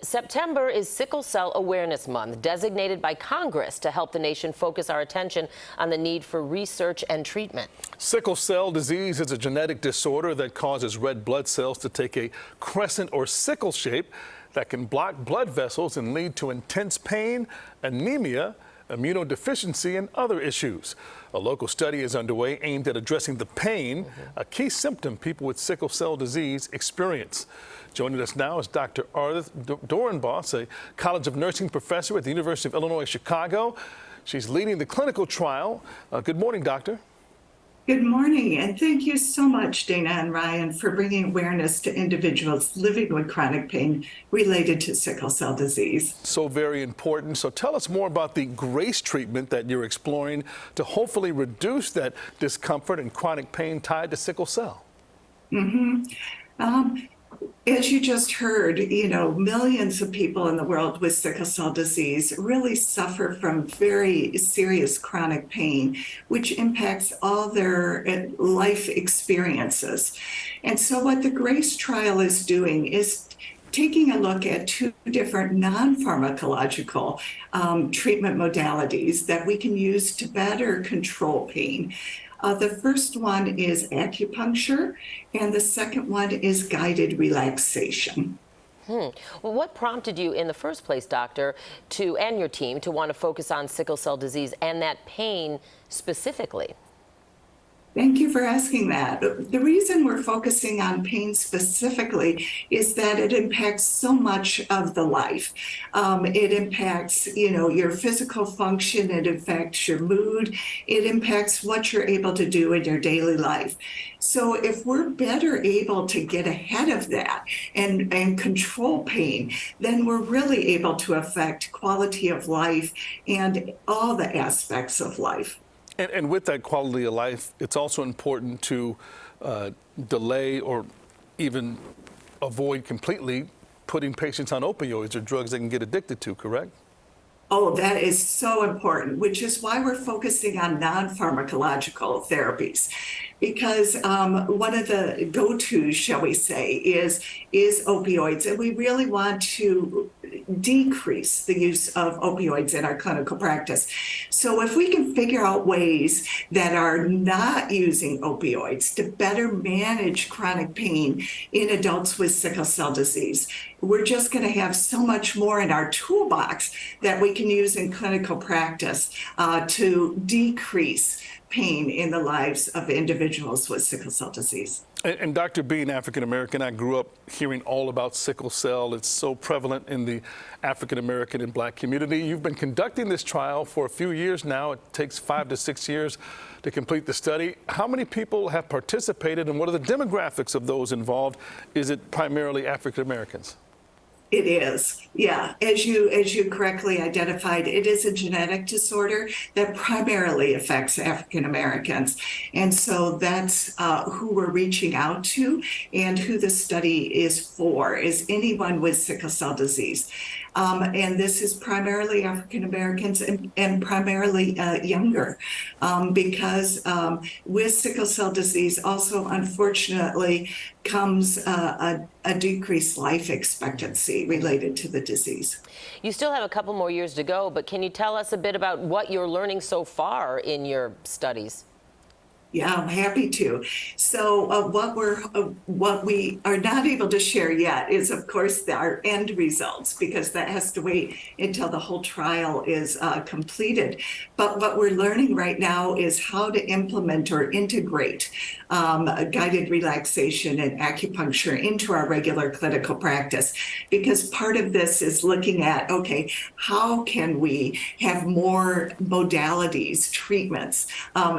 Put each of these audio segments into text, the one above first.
September is Sickle Cell Awareness Month, designated by Congress to help the nation focus our attention on the need for research and treatment. Sickle cell disease is a genetic disorder that causes red blood cells to take a crescent or sickle shape that can block blood vessels and lead to intense pain, anemia, immunodeficiency, and other issues. A local study is underway aimed at addressing the pain, a key symptom people with sickle cell disease experience. Joining us now is Dr. Ardith Doornbos, a College of Nursing professor at the University of Illinois Chicago. She's leading the clinical trial. Good morning, doctor. Good morning, and thank you so much, Dana and Ryan, for bringing awareness to individuals living with chronic pain related to sickle cell disease. So very important. So tell us more about the GRACE treatment that you're exploring to hopefully reduce that discomfort and chronic pain tied to sickle cell. As you just heard, millions of people in the world with sickle cell disease really suffer from very serious chronic pain, which impacts all their life experiences. And so what the GRACE trial is doing is taking a look at two different non-pharmacological treatment modalities that we can use to better control pain. The first one is acupuncture, and the second one is guided relaxation. Well, what prompted you in the first place, doctor, and your team to want to focus on sickle cell disease and that pain specifically? Thank you for asking that. The reason we're focusing on pain specifically is that it impacts so much of the life. It impacts, your physical function. It impacts your mood. It impacts what you're able to do in your daily life. So if we're better able to get ahead of that and control pain, then we're really able to affect quality of life and all the aspects of life. And with that quality of life, it's also important to delay or even avoid completely putting patients on opioids or drugs they can get addicted to, correct? Oh, that is so important, which is why we're focusing on non-pharmacological therapies. Because one of the go-tos, shall we say, is opioids. And we really want to decrease the use of opioids in our clinical practice. So if we can figure out ways that are not using opioids to better manage chronic pain in adults with sickle cell disease, we're just going to have so much more in our toolbox that we can use in clinical practice to decrease pain in the lives of individuals with sickle cell disease. And Dr. being African American, I grew up hearing all about sickle cell. It's so prevalent in the African American and Black community. You've been conducting this trial for a few years now. It takes 5 to 6 years to complete the study. How many people have participated, and what are the demographics of those involved? Is it primarily African Americans? It is, yeah. As you correctly identified, it is a genetic disorder that primarily affects African Americans. And so that's who we're reaching out to, and who the study is for, is anyone with sickle cell disease. And this is primarily African Americans and primarily younger, because with sickle cell disease also, unfortunately, comes a decreased life expectancy related to the disease. You still have a couple more years to go, but can you tell us a bit about what you're learning so far in your studies? Yeah, I'm happy to. So what we are not able to share yet is, of course, our end results, because that has to wait until the whole trial is completed. But what we're learning right now is how to implement or integrate guided relaxation and acupuncture into our regular clinical practice, because part of this is looking at, okay, how can we have more modalities, treatments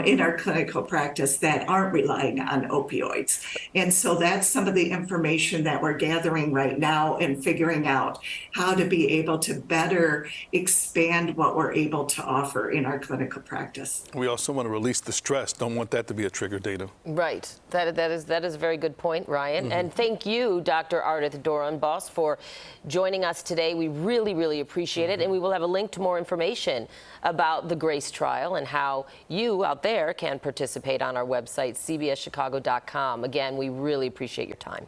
in our clinical practice that aren't relying on opioids. And so that's some of the information that we're gathering right now and figuring out how to be able to better expand what we're able to offer in our clinical practice. We also want to release the stress. Don't want that to be a trigger, Dana. Right. That is a very good point, Ryan. And thank you, Dr. Ardith Doornbos, for joining us today. We really, really appreciate it. And we will have a link to more information about the GRACE trial and how you out there can participate on our website, cbschicago.com. Again, we really appreciate your time.